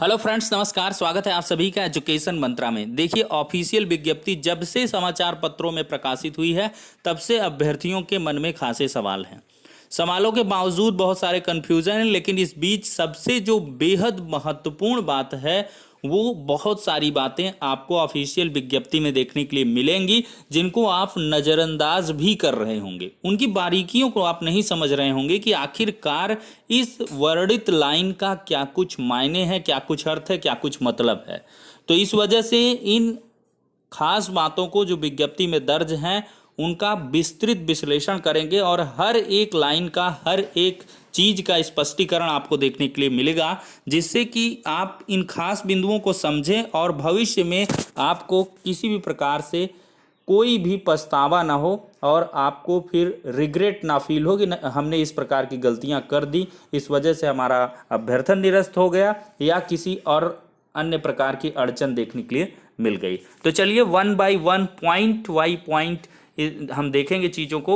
Hello friends, नमस्कार। स्वागत है आप सभी का एजुकेशन मंत्रा में। देखिए, ऑफिशियल विज्ञप्ति जब से समाचार पत्रों में प्रकाशित हुई है तब से अभ्यर्थियों के मन में खासे सवाल हैं। सवालों के बावजूद बहुत सारे कन्फ्यूजन हैं, लेकिन इस बीच सबसे जो बेहद महत्वपूर्ण बात है वो बहुत सारी बातें आपको ऑफिशियल विज्ञप्ति में देखने के लिए मिलेंगी, जिनको आप नज़रअंदाज भी कर रहे होंगे। उनकी बारीकियों को आप नहीं समझ रहे होंगे कि आखिरकार इस वर्णित लाइन का क्या कुछ मायने है, क्या कुछ अर्थ है, क्या कुछ मतलब है। तो इस वजह से इन खास बातों को जो विज्ञप्ति में दर्ज हैं उनका विस्तृत विश्लेषण करेंगे और हर एक लाइन का, हर एक चीज का स्पष्टीकरण आपको देखने के लिए मिलेगा, जिससे कि आप इन खास बिंदुओं को समझें और भविष्य में आपको किसी भी प्रकार से कोई भी पछतावा ना हो और आपको फिर रिग्रेट ना फील हो कि हमने इस प्रकार की गलतियां कर दी, इस वजह से हमारा अभ्यर्थन निरस्त हो गया या किसी और अन्य प्रकार की अड़चन देखने के लिए मिल गई। तो चलिए one by one, point by point हम देखेंगे चीज़ों को।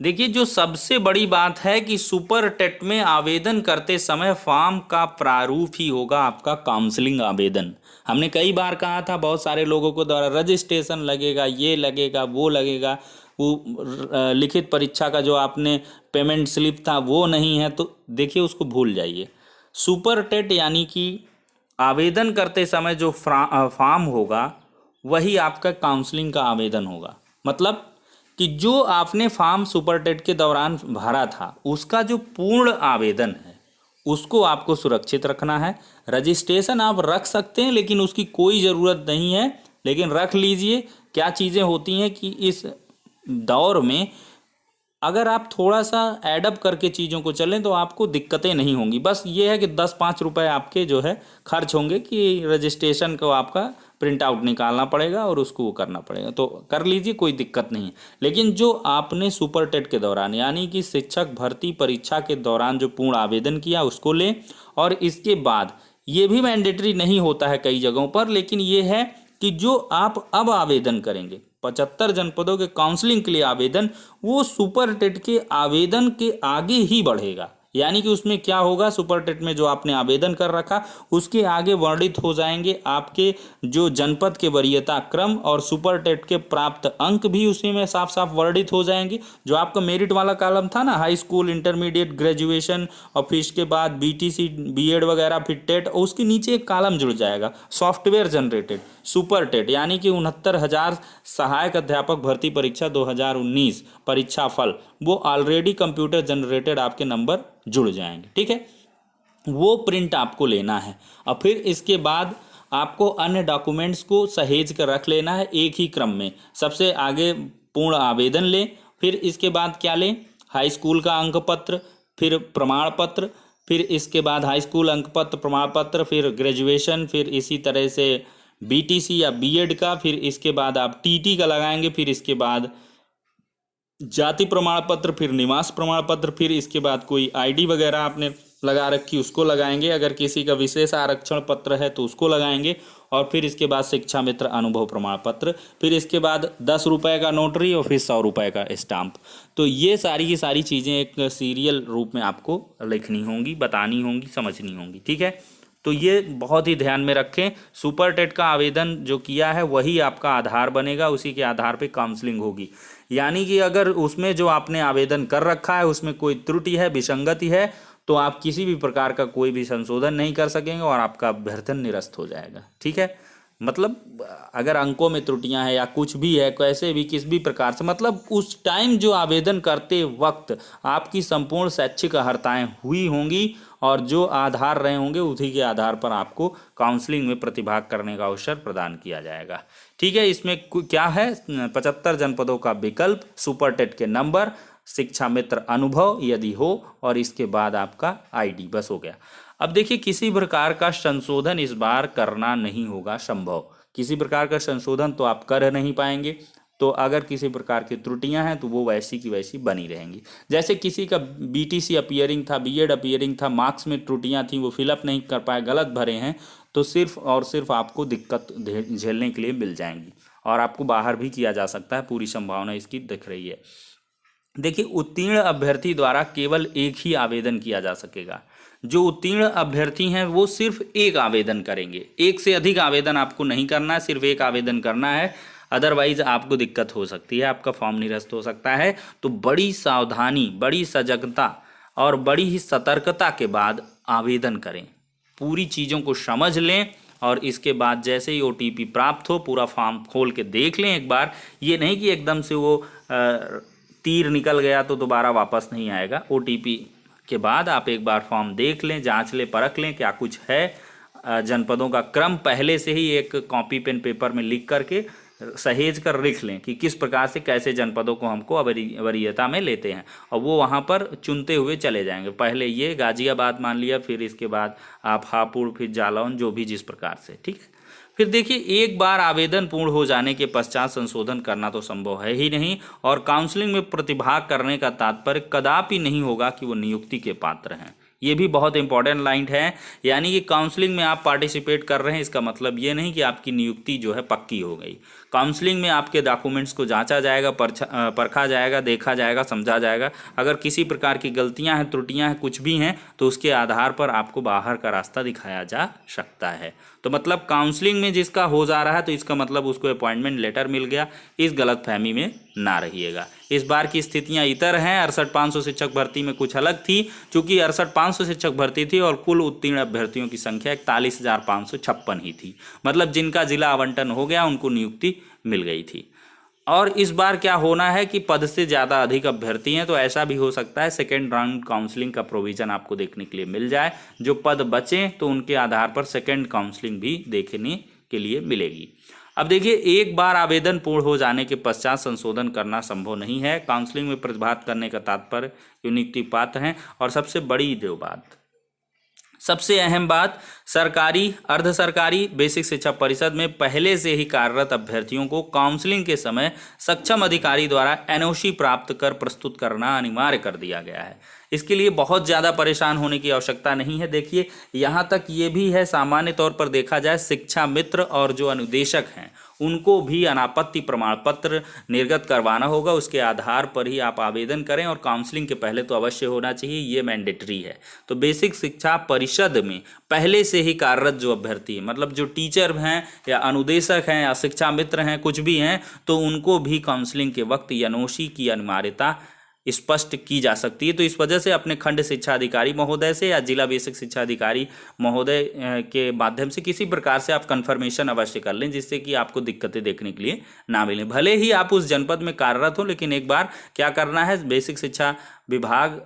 देखिए, जो सबसे बड़ी बात है कि सुपर टेट में आवेदन करते समय फॉर्म का प्रारूप ही होगा आपका काउंसलिंग आवेदन। हमने कई बार कहा था, बहुत सारे लोगों को द्वारा रजिस्ट्रेशन लगेगा, ये लगेगा, वो लगेगा, वो लिखित परीक्षा का जो आपने पेमेंट स्लिप था वो नहीं है। तो देखिए, उसको भूल जाइए। सुपर टेट यानी कि आवेदन करते समय जो फॉर्म होगा वही आपका काउंसलिंग का आवेदन होगा। मतलब कि जो आपने फॉर्म सुपर टेट के दौरान भरा था उसका जो पूर्ण आवेदन है उसको आपको सुरक्षित रखना है। रजिस्ट्रेशन आप रख सकते हैं लेकिन उसकी कोई ज़रूरत नहीं है, लेकिन रख लीजिए। क्या चीज़ें होती हैं कि इस दौर में अगर आप थोड़ा सा एडअप करके चीज़ों को चलें तो आपको दिक्कतें नहीं होंगी। बस ये है कि 10-5 रुपए आपके जो है खर्च होंगे कि रजिस्ट्रेशन को आपका प्रिंट आउट निकालना पड़ेगा और उसको वो करना पड़ेगा, तो कर लीजिए, कोई दिक्कत नहीं है। लेकिन जो आपने सुपर टेट के दौरान यानी कि शिक्षक भर्ती परीक्षा के दौरान जो पूर्ण आवेदन किया उसको लें। और इसके बाद ये भी मैंडेटरी नहीं होता है कई जगहों पर, लेकिन ये है कि जो आप अब आवेदन करेंगे 75 जनपदों के काउंसलिंग के लिए आवेदन, वो सुपर टेट के आवेदन के आगे ही बढ़ेगा। यानी कि उसमें क्या होगा, सुपर टेट में जो आपने आवेदन कर रखा उसके आगे वर्णित हो जाएंगे आपके जो जनपद के वरीयता क्रम और सुपर टेट के प्राप्त अंक भी उसी में साफ साफ वर्णित हो जाएंगे। जो आपका मेरिट वाला कॉलम था ना, हाई स्कूल, इंटरमीडिएट, ग्रेजुएशन और फिर इसके बाद बीटीसी, बीएड वगैरह, फिर टेट, और उसके नीचे एक कॉलम जुड़ जाएगा सॉफ्टवेयर जनरेटेड सुपर टेट, यानी कि 69,000 सहायक अध्यापक भर्ती परीक्षा 2019 परीक्षा फल, वो ऑलरेडी कंप्यूटर जनरेटेड आपके नंबर जुड़ जाएंगे। ठीक है, वो प्रिंट आपको लेना है और फिर इसके बाद आपको अन्य डॉक्यूमेंट्स को सहेज कर रख लेना है एक ही क्रम में। सबसे आगे पूर्ण आवेदन लें, फिर इसके बाद क्या लें, हाई स्कूल का अंक पत्र, फिर प्रमाण पत्र, फिर इसके बाद हाई स्कूल अंक पत्र, प्रमाण पत्र, फिर ग्रेजुएशन, फिर इसी तरह से बीटीसी या बीएड का, फिर इसके बाद आप टीटी का लगाएंगे, फिर इसके बाद जाति प्रमाण पत्र, फिर निवास प्रमाण पत्र, फिर इसके बाद कोई आईडी वगैरह आपने लगा रखी उसको लगाएंगे, अगर किसी का विशेष आरक्षण पत्र है तो उसको लगाएंगे, और फिर इसके बाद शिक्षा मित्र अनुभव प्रमाण पत्र, फिर इसके बाद 10 रुपये का नोटरी और फिर 100 रुपये का स्टाम्प। तो ये सारी की सारी चीज़ें एक सीरियल रूप में आपको लिखनी होंगी, बतानी होंगी, समझनी होंगी। ठीक है, तो ये बहुत ही ध्यान में रखें। सुपर टेट का आवेदन जो किया है वही आपका आधार बनेगा, उसी के आधार पे काउंसलिंग होगी। यानी कि अगर उसमें जो आपने आवेदन कर रखा है उसमें कोई त्रुटि है, विसंगति है, तो आप किसी भी प्रकार का कोई भी संशोधन नहीं कर सकेंगे और आपका अभ्यर्थन निरस्त हो जाएगा। ठीक है, मतलब अगर अंकों में त्रुटियां हैं या कुछ भी है, कैसे भी किसी भी प्रकार से, मतलब उस टाइम जो आवेदन करते वक्त आपकी संपूर्ण शैक्षिक अर्हताएं हुई होंगी और जो आधार रहे होंगे उसी के आधार पर आपको काउंसलिंग में प्रतिभाग करने का अवसर प्रदान किया जाएगा। ठीक है, इसमें क्या है, 75 जनपदों का विकल्प, सुपर टेट के नंबर, शिक्षा मित्र अनुभव यदि हो, और इसके बाद आपका आईडी, बस हो गया। अब देखिए, किसी प्रकार का संशोधन इस बार करना नहीं होगा संभव। किसी प्रकार का संशोधन तो आप कर नहीं पाएंगे। तो अगर किसी प्रकार की त्रुटियां हैं तो वो वैसी की वैसी बनी रहेंगी। जैसे किसी का बीटीसी अपीयरिंग था, बीएड अपीयरिंग था, मार्क्स में त्रुटियां थी, वो फिलअप नहीं कर पाए, गलत भरे हैं, तो सिर्फ और सिर्फ आपको दिक्कत झेलने के लिए मिल जाएंगी और आपको बाहर भी किया जा सकता है, पूरी संभावना इसकी दिख रही है। देखिए, उत्तीर्ण अभ्यर्थी द्वारा केवल एक ही आवेदन किया जा सकेगा। जो उत्तीर्ण अभ्यर्थी हैं वो सिर्फ एक आवेदन करेंगे, एक से अधिक आवेदन आपको नहीं करना है, सिर्फ एक आवेदन करना है, अदरवाइज आपको दिक्कत हो सकती है, आपका फॉर्म निरस्त हो सकता है। तो बड़ी सावधानी, बड़ी सजगता और बड़ी ही सतर्कता के बाद आवेदन करें, पूरी चीज़ों को समझ लें और इसके बाद जैसे ही OTP प्राप्त हो पूरा फॉर्म खोल के देख लें एक बार। ये नहीं कि एकदम से वो तीर निकल गया तो दोबारा वापस नहीं आएगा। OTP के बाद आप एक बार फॉर्म देख लें, जांच लें, परख लें क्या कुछ है। जनपदों का क्रम पहले से ही एक कॉपी पेन पेपर में लिख करके सहेज कर लिख लें कि किस प्रकार से कैसे जनपदों को हमको वरीयता में लेते हैं, और वो वहाँ पर चुनते हुए चले जाएंगे। पहले ये गाजियाबाद मान लिया, फिर इसके बाद आप हापुड़, फिर जालौन, जो भी जिस प्रकार से, ठीक है। फिर देखिए, एक बार आवेदन पूर्ण हो जाने के पश्चात संशोधन करना तो संभव है ही नहीं, और काउंसलिंग में प्रतिभाग करने का तात्पर्य कदापि नहीं होगा कि वो नियुक्ति के पात्र हैं। ये भी बहुत इंपॉर्टेंट लाइन है, यानी कि काउंसलिंग में आप पार्टिसिपेट कर रहे हैं इसका मतलब ये नहीं कि आपकी नियुक्ति जो है पक्की हो गई। काउंसलिंग में आपके डॉक्यूमेंट्स को जांचा जाएगा, परखा जाएगा, देखा जाएगा, समझा जाएगा। अगर किसी प्रकार की गलतियां हैं, त्रुटियां हैं, कुछ भी हैं, तो उसके आधार पर आपको बाहर का रास्ता दिखाया जा सकता है। तो मतलब काउंसलिंग में जिसका हो जा रहा है तो इसका मतलब उसको अपॉइंटमेंट लेटर मिल गया, इस गलतफहमी में ना रहिएगा। इस बार की स्थितियां इतर हैं। 68,500 शिक्षक भर्ती में कुछ अलग थी, चूंकि 68,500 शिक्षक भर्ती थी और कुल उत्तीर्ण अभ्यर्थियों की संख्या 41,556 ही थी। मतलब जिनका जिला आवंटन हो गया उनको नियुक्ति मिल गई थी। और इस बार क्या होना है कि पद से ज़्यादा अधिक अभ्यर्थी हैं, तो ऐसा भी हो सकता है सेकेंड राउंड काउंसलिंग का प्रोविज़न आपको देखने के लिए मिल जाए। जो पद बचें तो उनके आधार पर सेकेंड काउंसलिंग भी देखने के लिए मिलेगी। अब देखिए, एक बार आवेदन पूर्ण हो जाने के पश्चात संशोधन करना संभव नहीं है। काउंसलिंग में प्रतिभाग करने का तात्पर्य नियुक्ति पात्र हैं। और सबसे बड़ी जो बात, सबसे अहम बात, सरकारी, अर्ध सरकारी, बेसिक शिक्षा परिषद में पहले से ही कार्यरत अभ्यर्थियों को काउंसलिंग के समय सक्षम अधिकारी द्वारा NOC प्राप्त कर प्रस्तुत करना अनिवार्य कर दिया गया है। इसके लिए बहुत ज़्यादा परेशान होने की आवश्यकता नहीं है। देखिए, यहाँ तक ये भी है, सामान्य तौर पर देखा जाए शिक्षा मित्र और जो अनुदेशक हैं उनको भी अनापत्ति प्रमाण पत्र निर्गत करवाना होगा। उसके आधार पर ही आप आवेदन करें, और काउंसलिंग के पहले तो अवश्य होना चाहिए, ये मैंडेटरी है। तो बेसिक शिक्षा परिषद में पहले से ही कार्यरत जो अभ्यर्थी है, मतलब जो टीचर हैं या अनुदेशक हैं या शिक्षा मित्र हैं, कुछ भी हैं, तो उनको भी काउंसलिंग के वक्त NOC की अनिवार्यता स्पष्ट की जा सकती है। तो इस वजह से अपने खंड शिक्षा अधिकारी महोदय से या जिला बेसिक शिक्षा अधिकारी महोदय के माध्यम से किसी प्रकार से आप कंफर्मेशन अवश्य कर लें, जिससे कि आपको दिक्कतें देखने के लिए ना मिलें। भले ही आप उस जनपद में कार्यरत हो, लेकिन एक बार क्या करना है, बेसिक शिक्षा विभाग,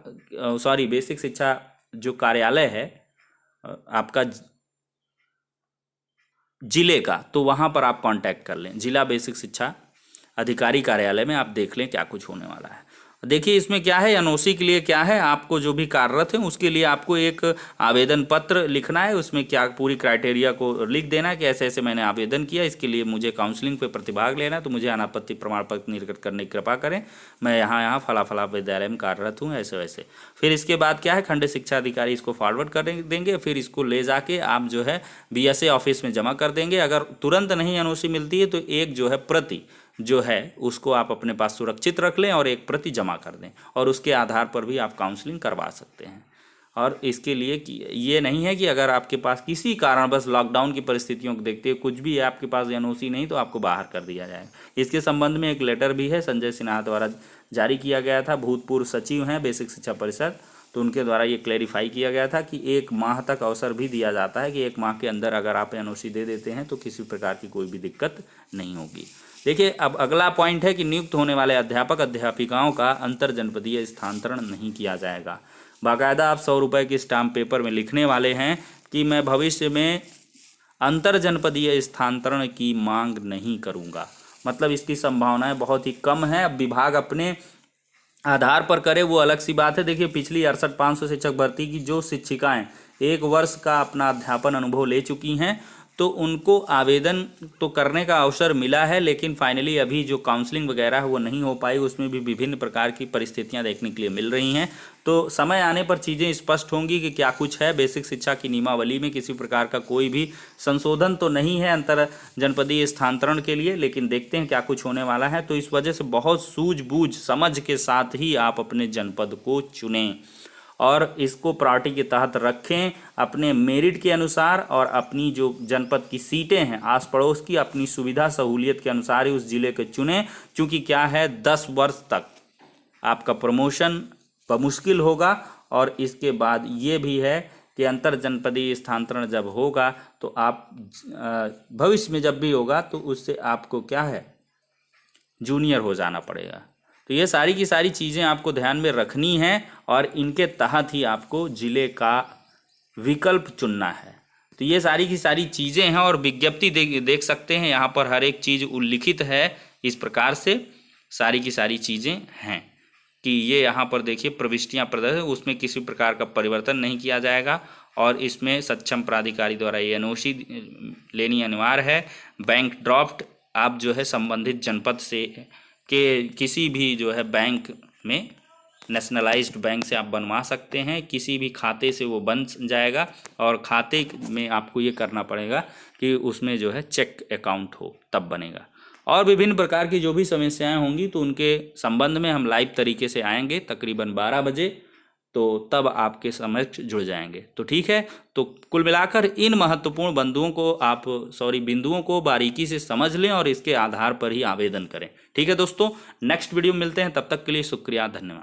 बेसिक शिक्षा जो कार्यालय है आपका जिले का, तो वहाँ पर आप कांटेक्ट कर लें, जिला बेसिक शिक्षा अधिकारी कार्यालय में आप देख लें क्या कुछ होने वाला है। देखिए, इसमें क्या है, NOC के लिए क्या है, आपको जो भी कार्यरत है उसके लिए आपको एक आवेदन पत्र लिखना है। उसमें क्या पूरी क्राइटेरिया को लिख देना है कि ऐसे ऐसे मैंने आवेदन किया, इसके लिए मुझे काउंसलिंग पे प्रतिभाग लेना है, तो मुझे अनापत्ति प्रमाण पत्र निर्गत करने की कृपा करें। मैं यहाँ फला विद्यालय में कार्यरत हूँ, ऐसे वैसे। फिर इसके बाद क्या है, खंड शिक्षा अधिकारी इसको फॉरवर्ड कर देंगे। फिर इसको ले जाके आप जो है BSA ऑफिस में जमा कर देंगे। अगर तुरंत नहीं NOC मिलती है तो एक जो है प्रति जो है उसको आप अपने पास सुरक्षित रख लें और एक प्रति जमा कर दें, और उसके आधार पर भी आप काउंसलिंग करवा सकते हैं। और इसके लिए कि ये नहीं है कि अगर आपके पास किसी कारण बस लॉकडाउन की परिस्थितियों को देखते हुए कुछ भी है, आपके पास NOC नहीं, तो आपको बाहर कर दिया जाएगा। इसके संबंध में एक लेटर भी है, संजय सिन्हा द्वारा जारी किया गया था, भूतपूर्व सचिव हैं बेसिक शिक्षा परिषद, तो उनके द्वारा ये क्लैरिफाई किया गया था कि 1 माह तक अवसर भी दिया जाता है कि 1 माह के अंदर अगर आप NOC दे देते हैं तो किसी प्रकार की कोई भी दिक्कत नहीं होगी। देखिए, अब अगला पॉइंट है कि नियुक्त होने वाले अध्यापक अध्यापिकाओं का अंतर जनपदीय स्थानांतरण नहीं किया जाएगा। बाकायदा आप 100 रुपये की स्टाम्प पेपर में लिखने वाले हैं कि मैं भविष्य में अंतर जनपदीय स्थानांतरण की मांग नहीं करूंगा। मतलब इसकी संभावनाएं बहुत ही कम है। अब विभाग अपने आधार पर करे वो अलग सी बात है। देखिए, पिछली 68,500 शिक्षक भर्ती की जो शिक्षिकाएं 1 वर्ष का अपना अध्यापन अनुभव ले चुकी हैं, तो उनको आवेदन तो करने का अवसर मिला है, लेकिन फाइनली अभी जो काउंसलिंग वगैरह है वो नहीं हो पाई। उसमें भी विभिन्न प्रकार की परिस्थितियां देखने के लिए मिल रही हैं। तो समय आने पर चीज़ें स्पष्ट होंगी कि क्या कुछ है। बेसिक शिक्षा की नियमावली में किसी प्रकार का कोई भी संशोधन तो नहीं है अंतर जनपदीय स्थानांतरण के लिए, लेकिन देखते हैं क्या कुछ होने वाला है। तो इस वजह से बहुत सूझबूझ समझ के साथ ही आप अपने जनपद को चुनें। और इसको प्रायोरिटी के तहत रखें अपने मेरिट के अनुसार, और अपनी जो जनपद की सीटें हैं आस पड़ोस की अपनी सुविधा सहूलियत के अनुसार ही उस जिले के चुनें। क्योंकि क्या है, 10 वर्ष तक आपका प्रमोशन बमुश्किल होगा, और इसके बाद ये भी है कि अंतर जनपदीय स्थानांतरण जब होगा तो आप भविष्य में जब भी होगा तो उससे आपको क्या है, जूनियर हो जाना पड़ेगा। तो ये सारी की सारी चीज़ें आपको ध्यान में रखनी हैं, और इनके तहत ही आपको जिले का विकल्प चुनना है। तो ये सारी की सारी चीज़ें हैं, और विज्ञप्ति देख सकते हैं यहाँ पर हर एक चीज़ उल्लिखित है। इस प्रकार से सारी की सारी चीज़ें हैं कि ये यहाँ पर देखिए प्रविष्टियाँ प्रदर्शित, उसमें किसी प्रकार का परिवर्तन नहीं किया जाएगा, और इसमें सक्षम प्राधिकारी द्वारा ये एनओसी लेनी अनिवार्य है। बैंक ड्राफ्ट आप जो है संबंधित जनपद से के किसी भी जो है बैंक में, नेशनलाइज्ड बैंक से आप बनवा सकते हैं, किसी भी खाते से वो बन जाएगा, और खाते में आपको ये करना पड़ेगा कि उसमें जो है चेक अकाउंट हो तब बनेगा। और विभिन्न प्रकार की जो भी समस्याएं होंगी तो उनके संबंध में हम लाइव तरीके से आएंगे तकरीबन 12 बजे, तो तब आपके समक्ष जुड़ जाएंगे। तो ठीक है, तो कुल मिलाकर इन महत्वपूर्ण बिंदुओं को बारीकी से समझ लें और इसके आधार पर ही आवेदन करें। ठीक है दोस्तों, नेक्स्ट वीडियो में मिलते हैं, तब तक के लिए शुक्रिया, धन्यवाद।